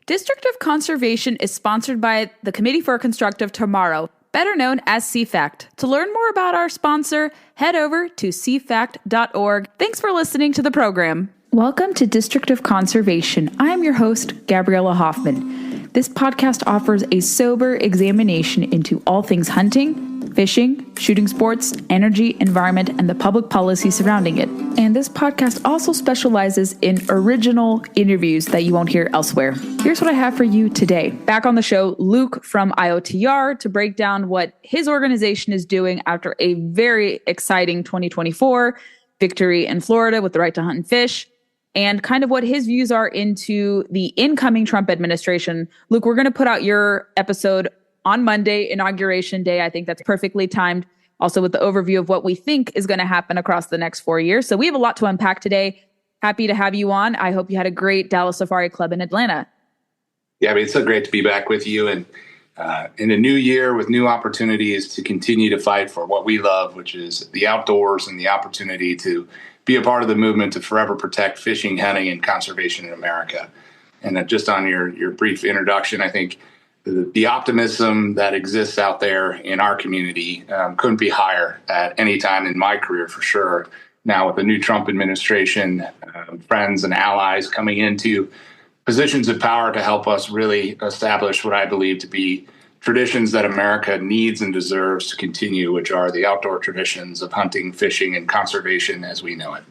District of Conservation is sponsored by the Committee for a Constructive Tomorrow, better known as CFACT. To learn more about our sponsor, head over to cfact.org. Thanks for listening to the program. Welcome to District of Conservation. I am your host, Gabriella Hoffman. This podcast offers a sober examination into all things hunting, fishing, shooting sports, energy, environment, and the public policy surrounding it. And this podcast also specializes in original interviews that you won't hear elsewhere. Here's what I have for you today. Back on the show, Luke from IOTR to break down what his organization is doing after a very exciting 2024 victory in Florida with the right to hunt and fish, and kind of what his views are into the incoming Trump administration. Luke, we're going to put out your episode on Monday, Inauguration Day. I think that's perfectly timed. Also with the overview of what we think is going to happen across the next 4 years. So we have a lot to unpack today. Happy to have you on. I hope you had a great Dallas Safari Club in Atlanta. Yeah, it's so great to be back with you. And in a new year with new opportunities to continue to fight for what we love, which is the outdoors and the opportunity to be a part of the movement to forever protect fishing, hunting, and conservation in America. And just on your brief introduction, I think the optimism that exists out there in our community couldn't be higher at any time in my career, for sure. Now, with the new Trump administration, friends and allies coming into positions of power to help us really establish what I believe to be traditions that America needs and deserves to continue, which are the outdoor traditions of hunting, fishing, and conservation as we know it.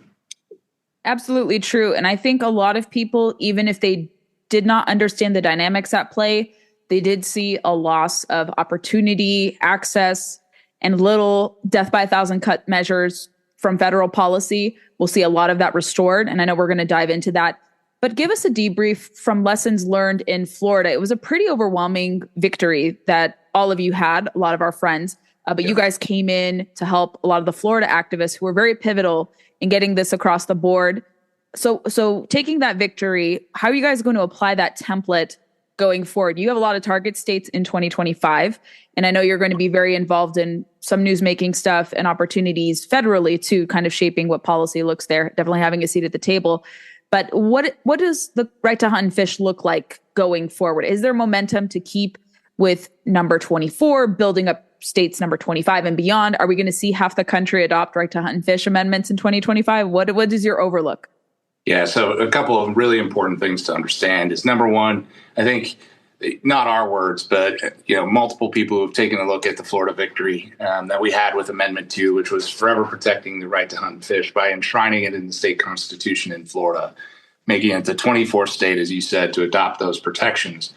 Absolutely true. And I think a lot of people, even if they did not understand the dynamics at play, they did see a loss of opportunity, access, and little death by 1,000 cut measures from federal policy. We'll see a lot of that restored. And I know we're going to dive into that. But give us a debrief from lessons learned in Florida. It was a pretty overwhelming victory that all of you had, a lot of our friends. But you guys came in to help a lot of the Florida activists who were very pivotal in getting this across the board. So taking that victory, how are you guys going to apply that template going forward? You have a lot of target states in 2025, and I know you're going to be very involved in some newsmaking stuff and opportunities federally too, kind of shaping what policy looks there, definitely having a seat at the table. But what does the right to hunt and fish look like going forward? Is there momentum to keep with number 24, building up states number 25 and beyond? Are we going to see half the country adopt right to hunt and fish amendments in 2025? What is your overlook? Yeah, so a couple of really important things to understand is, number one, I think not our words, but multiple people who have taken a look at the Florida victory that we had with Amendment 2, which was forever protecting the right to hunt and fish by enshrining it in the state constitution in Florida, making it the 24th state, as you said, to adopt those protections.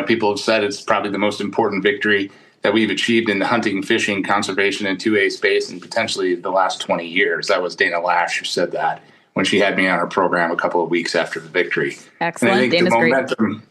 People have said it's probably the most important victory that we've achieved in the hunting, fishing, conservation, and 2A space in potentially the last 20 years. That was Dana Lash who said that when she had me on her program a couple of weeks after the victory. Excellent. And I think Dana's the momentum, great.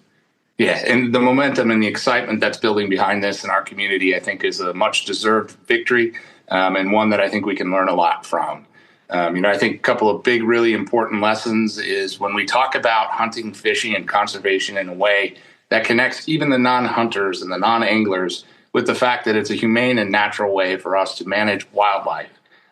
Yeah, and the momentum and the excitement that's building behind this in our community, I think, is a much-deserved victory, and one that I think we can learn a lot from. I think a couple of big, really important lessons is when we talk about hunting, fishing, and conservation in a way that connects even the non-hunters and the non-anglers with the fact that it's a humane and natural way for us to manage wildlife.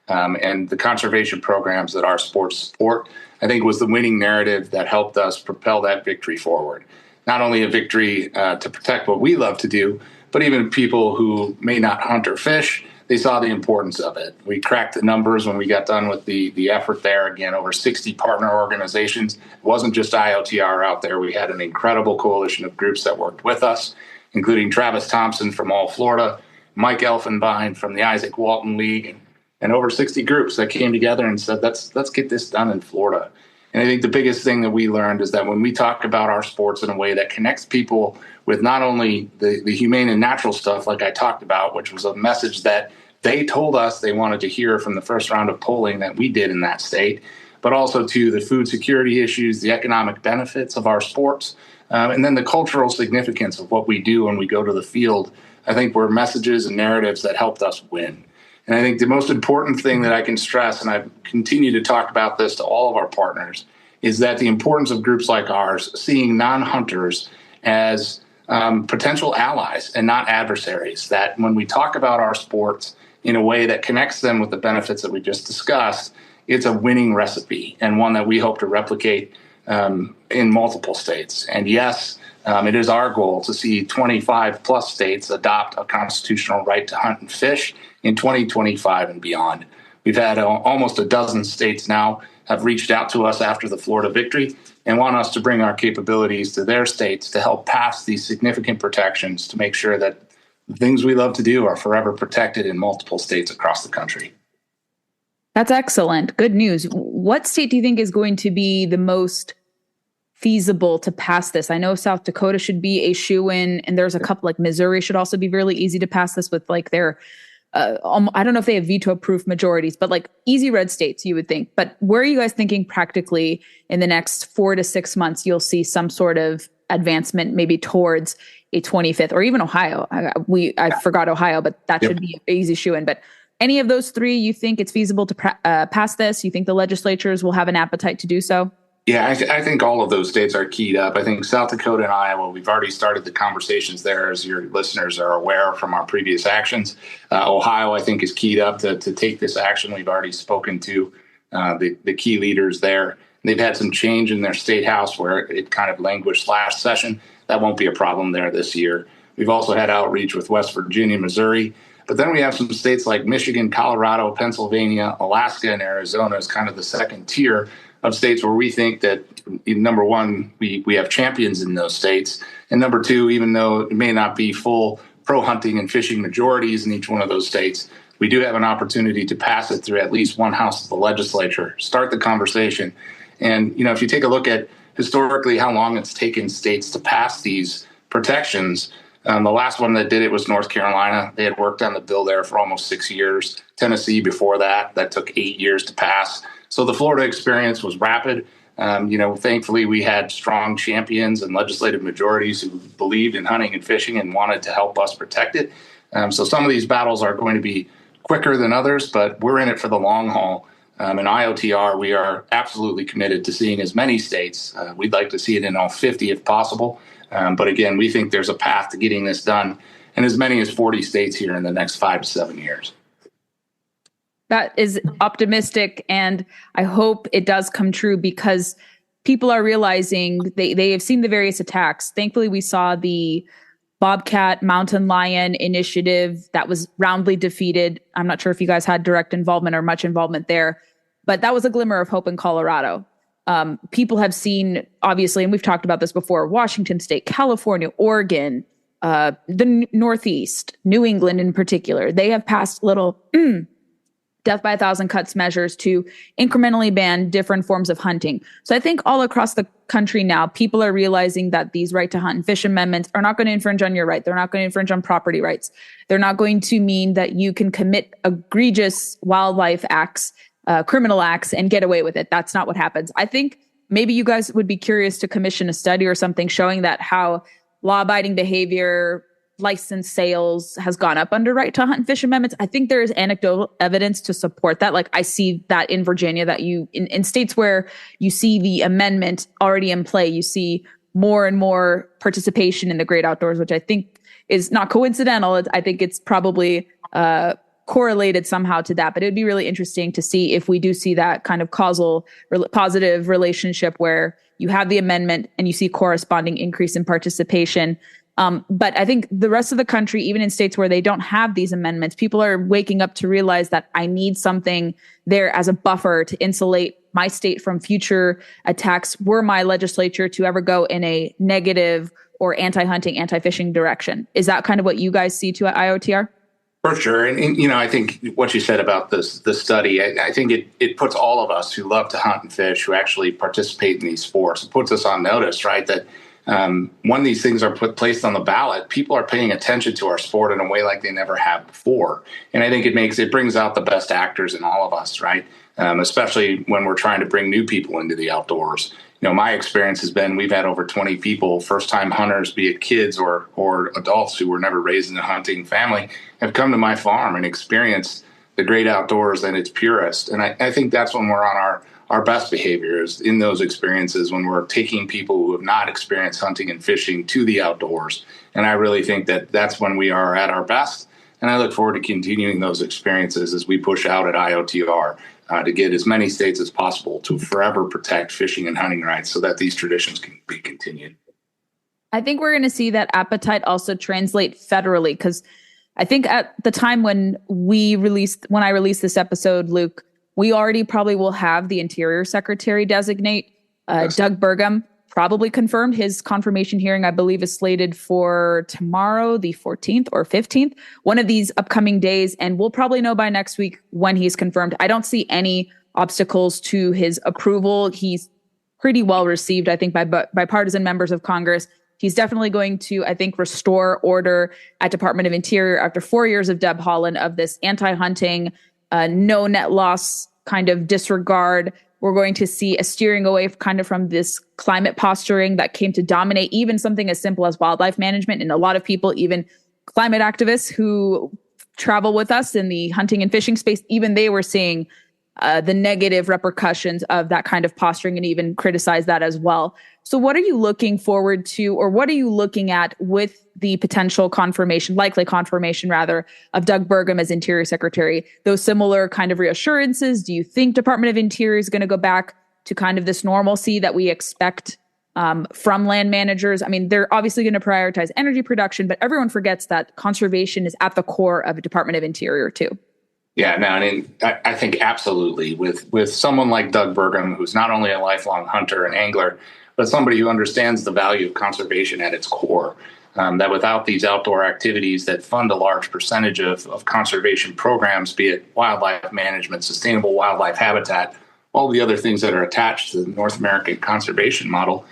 And the conservation programs that our sports support, I think, was the winning narrative that helped us propel that victory forward. Not only a victory to protect what we love to do, but even people who may not hunt or fish, they saw the importance of it. We cracked the numbers when we got done with the effort there. Again, over 60 partner organizations. It wasn't just IOTR out there. We had an incredible coalition of groups that worked with us, including Travis Thompson from All Florida, Mike Elfenbein from the Isaac Walton League, and over 60 groups that came together and said, let's get this done in Florida. And I think the biggest thing that we learned is that when we talk about our sports in a way that connects people with not only the humane and natural stuff like I talked about, which was a message that they told us they wanted to hear from the first round of polling that we did in that state, but also to the food security issues, the economic benefits of our sports, and then the cultural significance of what we do when we go to the field, I think were messages and narratives that helped us win. And I think the most important thing that I can stress, and I continue to talk about this to all of our partners, is that the importance of groups like ours, seeing non-hunters as potential allies and not adversaries, that when we talk about our sports in a way that connects them with the benefits that we just discussed, it's a winning recipe and one that we hope to replicate in multiple states. And yes, it is our goal to see 25 plus states adopt a constitutional right to hunt and fish in 2025 and beyond. We've had almost a dozen states now have reached out to us after the Florida victory and want us to bring our capabilities to their states to help pass these significant protections to make sure that the things we love to do are forever protected in multiple states across the country. That's excellent. Good news. What state do you think is going to be the most feasible to pass this? I know South Dakota should be a shoo-in, and there's a couple like Missouri should also be really easy to pass this with like their I don't know if they have veto-proof majorities, but like easy red states, you would think. But where are you guys thinking practically in the next 4 to 6 months you'll see some sort of advancement maybe towards a 25th, or even Ohio? I forgot Ohio, but that should be an easy shoo-in. But any of those three, you think it's feasible to pass this? You think the legislatures will have an appetite to do so? Yeah, I think all of those states are keyed up. I think South Dakota and Iowa, we've already started the conversations there, as your listeners are aware from our previous actions. Ohio, I think, is keyed up to take this action. We've already spoken to the key leaders there. They've had some change in their state house where it kind of languished last session. That won't be a problem there this year. We've also had outreach with West Virginia, Missouri. But then we have some states like Michigan, Colorado, Pennsylvania, Alaska, and Arizona as kind of the second tier of states where we think that, number one, we have champions in those states. And number two, even though it may not be full pro-hunting and fishing majorities in each one of those states, we do have an opportunity to pass it through at least one house of the legislature, start the conversation. And, if you take a look at historically how long it's taken states to pass these protections, the last one that did it was North Carolina. They had worked on the bill there for almost 6 years. Tennessee before that took 8 years to pass. So the Florida experience was rapid. Thankfully, we had strong champions and legislative majorities who believed in hunting and fishing and wanted to help us protect it. So some of these battles are going to be quicker than others, but we're in it for the long haul. In IOTR, we are absolutely committed to seeing as many states. We'd like to see it in all 50 if possible. But again, we think there's a path to getting this done in as many as 40 states here in the next 5 to 7 years. That is optimistic, and I hope it does come true because people are realizing they have seen the various attacks. Thankfully, we saw the Bobcat Mountain Lion initiative that was roundly defeated. I'm not sure if you guys had direct involvement or much involvement there, but that was a glimmer of hope in Colorado. People have seen, obviously, and we've talked about this before, Washington State, California, Oregon, the Northeast, New England in particular. They have passed little death by 1,000 cuts measures to incrementally ban different forms of hunting. So I think all across the country now, people are realizing that these right to hunt and fish amendments are not going to infringe on your right. They're not going to infringe on property rights. They're not going to mean that you can commit egregious wildlife acts, criminal acts, and get away with it. That's not what happens. I think maybe you guys would be curious to commission a study or something showing that how law-abiding behavior, license sales has gone up under right to hunt and fish amendments. I think there is anecdotal evidence to support that. Like I see that in Virginia, that in states where you see the amendment already in play, you see more and more participation in the great outdoors, which I think is not coincidental. I think it's probably correlated somehow to that, but it would be really interesting to see if we do see that kind of causal positive relationship where you have the amendment and you see corresponding increase in participation. But I think the rest of the country, even in states where they don't have these amendments, people are waking up to realize that I need something there as a buffer to insulate my state from future attacks were my legislature to ever go in a negative or anti-hunting, anti-fishing direction. Is that kind of what you guys see to at IOTR? For sure. And I think what you said about the study, I think it puts all of us who love to hunt and fish, who actually participate in these sports, it puts us on notice, right, that when these things are placed on the ballot, people are paying attention to our sport in a way like they never have before. And I think it brings out the best actors in all of us, right? Especially when we're trying to bring new people into the outdoors. My experience has been we've had over 20 people, first-time hunters, be it kids or adults who were never raised in a hunting family, have come to my farm and experienced the great outdoors in its purest. And I think that's when we're on our best behavior is in those experiences when we're taking people who have not experienced hunting and fishing to the outdoors. And I really think that that's when we are at our best. And I look forward to continuing those experiences as we push out at IOTR. to get as many states as possible to forever protect fishing and hunting rights so that these traditions can be continued. I think we're going to see that appetite also translate federally, because I think at the time when I released this episode, Luke, we already probably will have the Interior Secretary designate. Yes. Doug Burgum probably confirmed. His confirmation hearing, I believe, is slated for tomorrow, the 14th or 15th, one of these upcoming days. And we'll probably know by next week when he's confirmed. I don't see any obstacles to his approval. He's pretty well received, I think, by bipartisan members of Congress. He's definitely going to, I think, restore order at Department of Interior after 4 years of Deb Haaland, of this anti-hunting, no net loss kind of disregard. We're going to see a steering away kind of from this climate posturing that came to dominate even something as simple as wildlife management. And a lot of people, even climate activists who travel with us in the hunting and fishing space, even they were seeing the negative repercussions of that kind of posturing and even criticize that as well. So what are you looking forward to, or what are you looking at with the potential confirmation, likely confirmation rather, of Doug Burgum as Interior Secretary? Those similar kind of reassurances? Do you think Department of Interior is going to go back to kind of this normalcy that we expect from land managers? I mean, they're obviously going to prioritize energy production, but everyone forgets that conservation is at the core of the Department of Interior too. Yeah, no, I mean, I think absolutely with someone like Doug Burgum, who's not only a lifelong hunter and angler, but somebody who understands the value of conservation at its core, that without these outdoor activities that fund a large percentage of conservation programs, be it wildlife management, sustainable wildlife habitat, all the other things that are attached to the North American conservation model,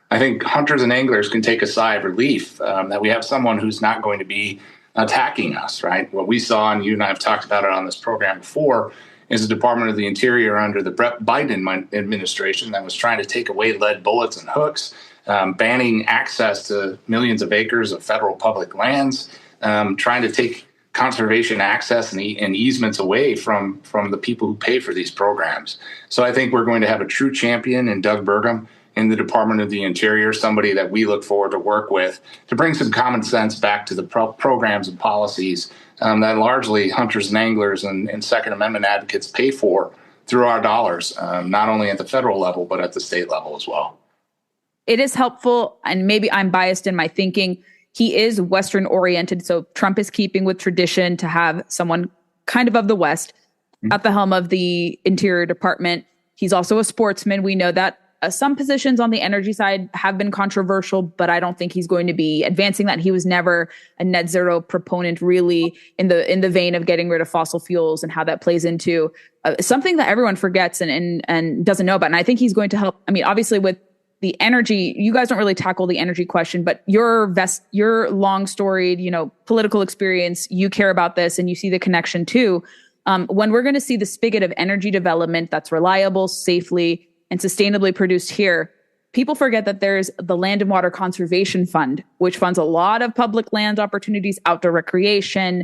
I think hunters and anglers can take a sigh of relief that we have someone who's not going to be attacking us, right? What we saw, and you and I have talked about it on this program before, is the Department of the Interior under the Biden administration that was trying to take away lead bullets and hooks, banning access to millions of acres of federal public lands, trying to take conservation access and easements away from the people who pay for these programs. So I think we're going to have a true champion in Doug Burgum in the Department of the Interior, somebody that we look forward to work with to bring some common sense back to the programs and policies that largely hunters and anglers and Second Amendment advocates pay for through our dollars, not only at the federal level, but at the state level as well. It is helpful, and maybe I'm biased in my thinking. He is Western oriented, so Trump is keeping with tradition to have someone kind of the West at the helm of the Interior Department. He's also a sportsman. We know that. Some positions on the energy side have been controversial, but I don't think he's going to be advancing that. He was never a net zero proponent, really, in the vein of getting rid of fossil fuels and how that plays into something that everyone forgets and doesn't know about. And I think he's going to help. I mean, obviously, with the energy, you guys don't really tackle the energy question, but your long storied, political experience, you care about this and you see the connection too. When we're going to see the spigot of energy development that's reliable, safely, and sustainably produced here, people forget that there's the Land and Water Conservation Fund, which funds a lot of public land opportunities, outdoor recreation,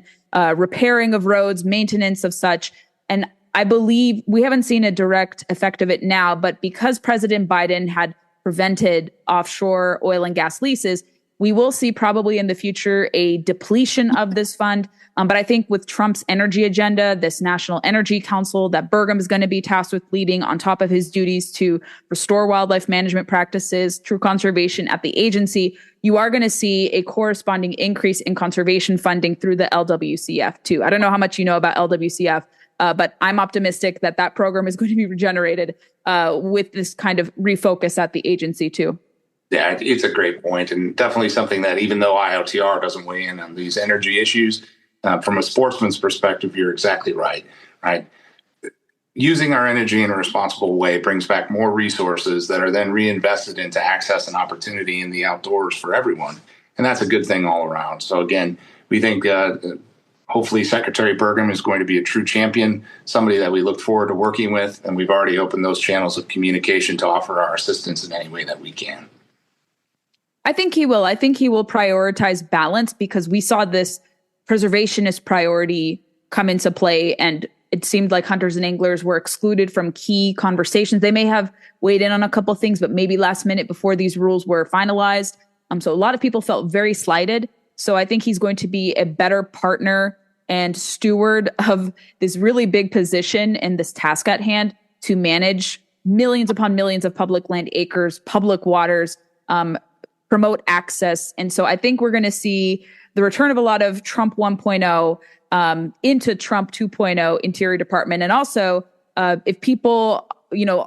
repairing of roads, maintenance of such. And I believe we haven't seen a direct effect of it now, but because President Biden had prevented offshore oil and gas leases, we will see probably in the future a depletion of this fund. But I think with Trump's energy agenda, this National Energy Council that Burgum is going to be tasked with leading on top of his duties to restore wildlife management practices, true conservation at the agency, you are going to see a corresponding increase in conservation funding through the LWCF too. I don't know how much you know about LWCF, but I'm optimistic that that program is going to be regenerated with this kind of refocus at the agency too. Yeah, it's a great point, and definitely something that even though IOTR doesn't weigh in on these energy issues, from a sportsman's perspective, you're exactly right? Using our energy in a responsible way brings back more resources that are then reinvested into access and opportunity in the outdoors for everyone. And that's a good thing all around. So again, we think hopefully Secretary Burgum is going to be a true champion, somebody that we look forward to working with. And we've already opened those channels of communication to offer our assistance in any way that we can. I think he will. I think he will prioritize balance, because we saw this preservationist priority come into play, and it seemed like hunters and anglers were excluded from key conversations. They may have weighed in on a couple of things, but maybe last minute before these rules were finalized. So a lot of people felt very slighted. So I think he's going to be a better partner and steward of this really big position and this task at hand to manage millions upon millions of public land acres, public waters, promote access. And so I think we're going to see the return of a lot of Trump 1.0 into Trump 2.0 Interior Department. And also, if people,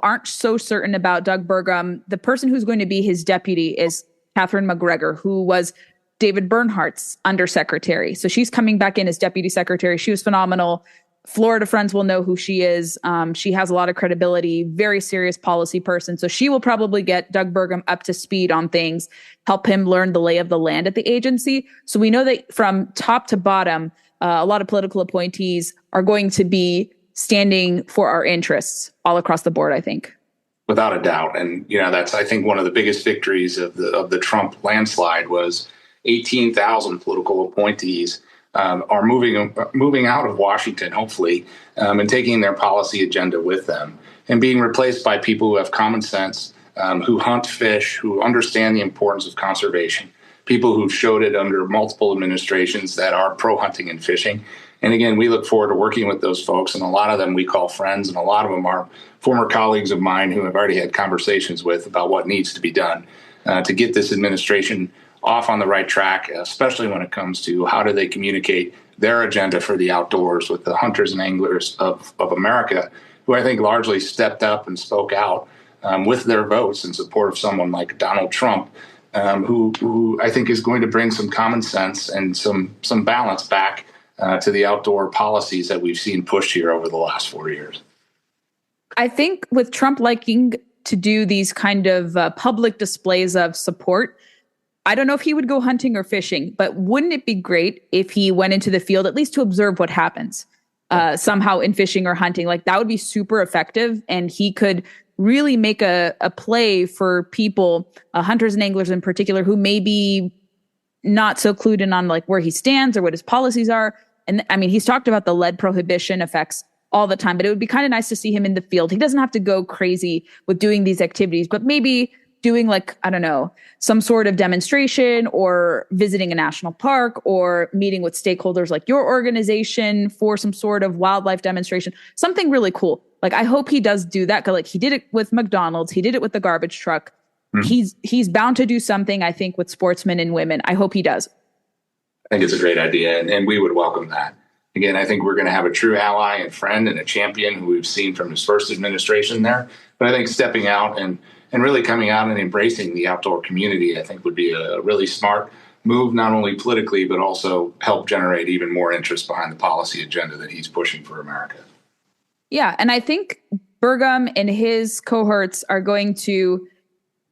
aren't so certain about Doug Burgum, the person who's going to be his deputy is Catherine McGregor, who was David Bernhardt's undersecretary. So she's coming back in as deputy secretary. She was phenomenal. Florida friends will know who she is. She has a lot of credibility, very serious policy person. So she will probably get Doug Burgum up to speed on things, help him learn the lay of the land at the agency. So we know that from top to bottom, a lot of political appointees are going to be standing for our interests all across the board, I think. Without a doubt. And, that's, I think, one of the biggest victories of the Trump landslide was 18,000 political appointees are moving out of Washington, hopefully, and taking their policy agenda with them and being replaced by people who have common sense, who hunt, fish, who understand the importance of conservation, people who've showed it under multiple administrations that are pro-hunting and fishing. And again, we look forward to working with those folks, and a lot of them we call friends, and a lot of them are former colleagues of mine who I've already had conversations with about what needs to be done to get this administration off on the right track, especially when it comes to how do they communicate their agenda for the outdoors with the hunters and anglers of America, who I think largely stepped up and spoke out with their votes in support of someone like Donald Trump, who I think is going to bring some common sense and some balance back to the outdoor policies that we've seen pushed here over the last 4 years. I think with Trump liking to do these kind of public displays of support, I don't know if he would go hunting or fishing, but wouldn't it be great if he went into the field at least to observe what happens somehow in fishing or hunting? Like that would be super effective, and he could really make a play for people, hunters and anglers in particular, who may be not so clued in on like where he stands or what his policies are. And I mean, he's talked about the lead prohibition effects all the time, but it would be kind of nice to see him in the field. He doesn't have to go crazy with doing these activities, but maybe doing like, I don't know, some sort of demonstration or visiting a national park or meeting with stakeholders like your organization for some sort of wildlife demonstration, something really cool. Like, I hope he does do that. 'Cause like he did it with McDonald's. He did it with the garbage truck. Mm-hmm. He's bound to do something, I think, with sportsmen and women. I hope he does. I think it's a great idea, and we would welcome that. Again, I think we're going to have a true ally and friend and a champion who we've seen from his first administration there. But I think stepping out and really coming out and embracing the outdoor community, I think would be a really smart move, not only politically, but also help generate even more interest behind the policy agenda that he's pushing for America. Yeah, and I think Burgum and his cohorts are going to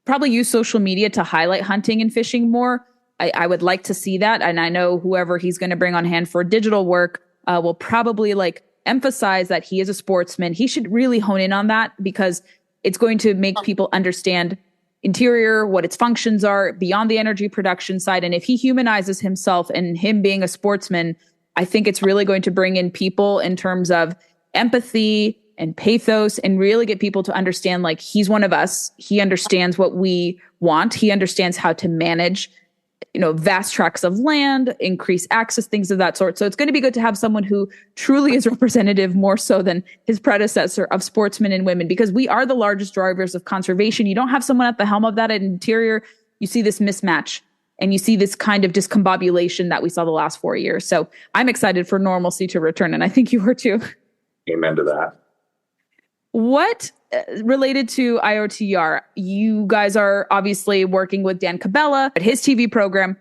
probably use social media to highlight hunting and fishing more. I would like to see that. And I know whoever he's going to bring on hand for digital work will probably like emphasize that he is a sportsman. He should really hone in on that because it's going to make people understand interior, what its functions are beyond the energy production side. And if he humanizes himself and him being a sportsman, I think it's really going to bring in people in terms of empathy and pathos and really get people to understand like he's one of us. He understands what we want. He understands how to manage, vast tracts of land, increase access, things of that sort. So it's going to be good to have someone who truly is representative more so than his predecessor of sportsmen and women, because we are the largest drivers of conservation. You don't have someone at the helm of that at Interior. You see this mismatch and you see this kind of discombobulation that we saw the last 4 years. So I'm excited for normalcy to return. And I think you are too. Amen to that. What related to IOTR, you guys are obviously working with Dan Cabela at his TV program.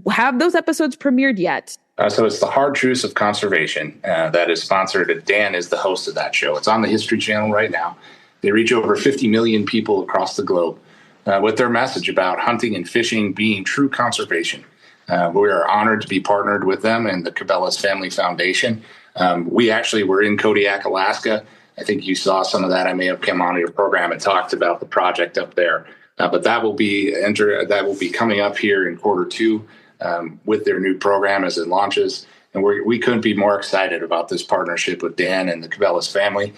Have those episodes premiered yet? So it's The Hard Truths of Conservation that is sponsored. Dan is the host of that show. It's on the History Channel right now. They reach over 50 million people across the globe with their message about hunting and fishing being true conservation. We are honored to be partnered with them and the Cabela's Family Foundation. We actually were in Kodiak, Alaska. I think you saw some of that. I may have come on your program and talked about the project up there. But that will be coming up here in Q2 with their new program as it launches. And we couldn't be more excited about this partnership with Dan and the Cabela's family,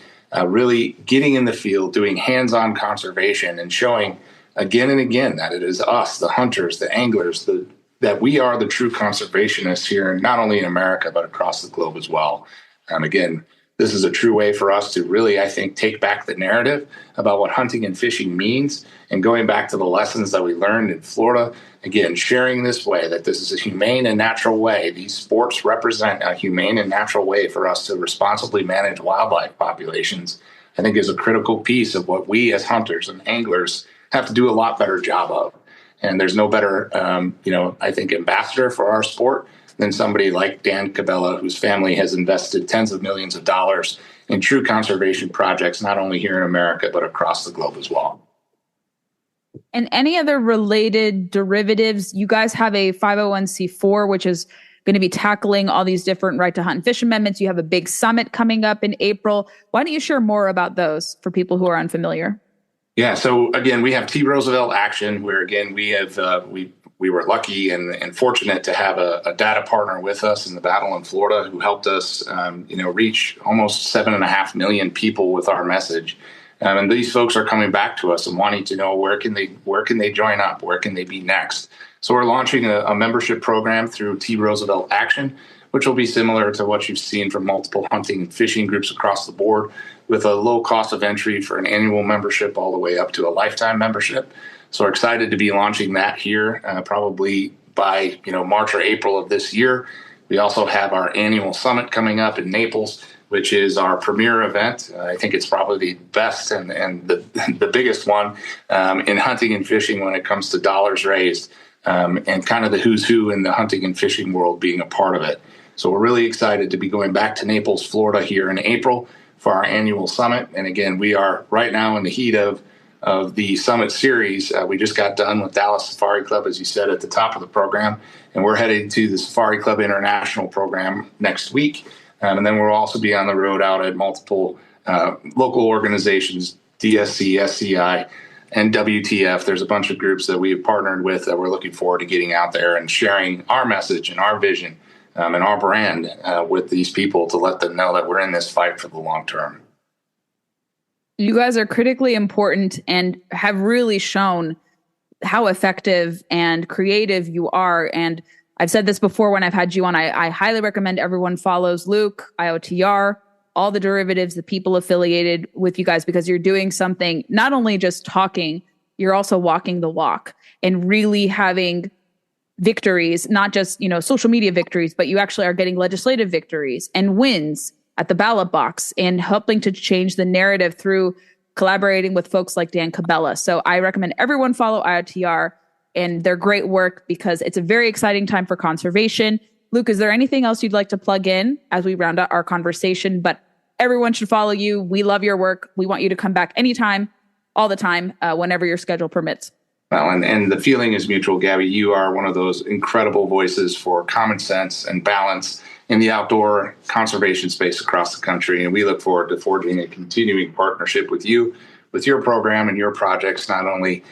really getting in the field, doing hands-on conservation and showing again and again that it is us, the hunters, the anglers, the that we are the true conservationists here, not only in America, but across the globe as well. Again, this is a true way for us to really, I think, take back the narrative about what hunting and fishing means, and going back to the lessons that we learned in Florida. Again, sharing this way that this is a humane and natural way. These sports represent a humane and natural way for us to responsibly manage wildlife populations, I think is a critical piece of what we as hunters and anglers have to do a lot better job of. And there's no better, I think, ambassador for our sport than somebody like Dan Cabela, whose family has invested tens of millions of dollars in true conservation projects, not only here in America, but across the globe as well. And any other related derivatives? You guys have a 501c4, which is going to be tackling all these different right to hunt and fish amendments. You have a big summit coming up in April. Why don't you share more about those for people who are unfamiliar? Yeah. So again, we have T. Roosevelt Action, where again we have we were lucky and fortunate to have a data partner with us in the battle in Florida who helped us reach almost 7.5 million people with our message. And these folks are coming back to us and wanting to know where can they join up, where can they be next. So we're launching a membership program through T. Roosevelt Action, which will be similar to what you've seen from multiple hunting and fishing groups across the board, with a low cost of entry for an annual membership all the way up to a lifetime membership. So we're excited to be launching that here probably by March or April of this year. We also have our annual summit coming up in Naples, which is our premier event. I think it's probably the best and the biggest one in hunting and fishing when it comes to dollars raised, and kind of the who's who in the hunting and fishing world being a part of it. So we're really excited to be going back to Naples, Florida here in April for our annual summit. And again, we are right now in the heat of the summit series. We just got done with Dallas Safari Club, as you said at the top of the program, and we're headed to the Safari Club International program next week. And then we'll also be on the road out at multiple local organizations, DSC, SCI, and WTF. There's a bunch of groups that we have partnered with that we're looking forward to getting out there and sharing our message and our vision and our brand with these people to let them know that we're in this fight for the long term. You guys are critically important and have really shown how effective and creative you are. And I've said this before when I've had you on, I highly recommend everyone follows Luke, IOTR, all the derivatives, the people affiliated with you guys, because you're doing something, not only just talking, you're also walking the walk and really having victories, not just, social media victories, but you actually are getting legislative victories and wins at the ballot box and helping to change the narrative through collaborating with folks like Dan Cabela. So I recommend everyone follow IOTR and their great work, because it's a very exciting time for conservation. Luke, is there anything else you'd like to plug in as we round out our conversation? But everyone should follow you. We love your work. We want you to come back anytime, all the time, whenever your schedule permits. Well, and the feeling is mutual, Gabby. You are one of those incredible voices for common sense and balance in the outdoor conservation space across the country. And we look forward to forging a continuing partnership with you, with your program and your projects, not only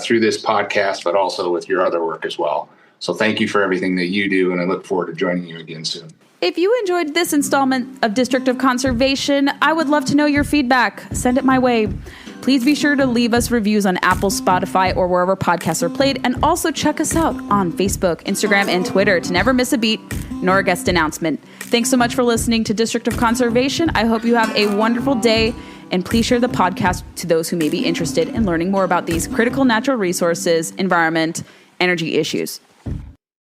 through this podcast, but also with your other work as well. So thank you for everything that you do, and I look forward to joining you again soon. If you enjoyed this installment of District of Conservation, I would love to know your feedback. Send it my way. Please be sure to leave us reviews on Apple, Spotify, or wherever podcasts are played, and also check us out on Facebook, Instagram, and Twitter to never miss a beat nor a guest announcement. Thanks so much for listening to District of Conservation. I hope you have a wonderful day, and please share the podcast to those who may be interested in learning more about these critical natural resources, environment, energy issues.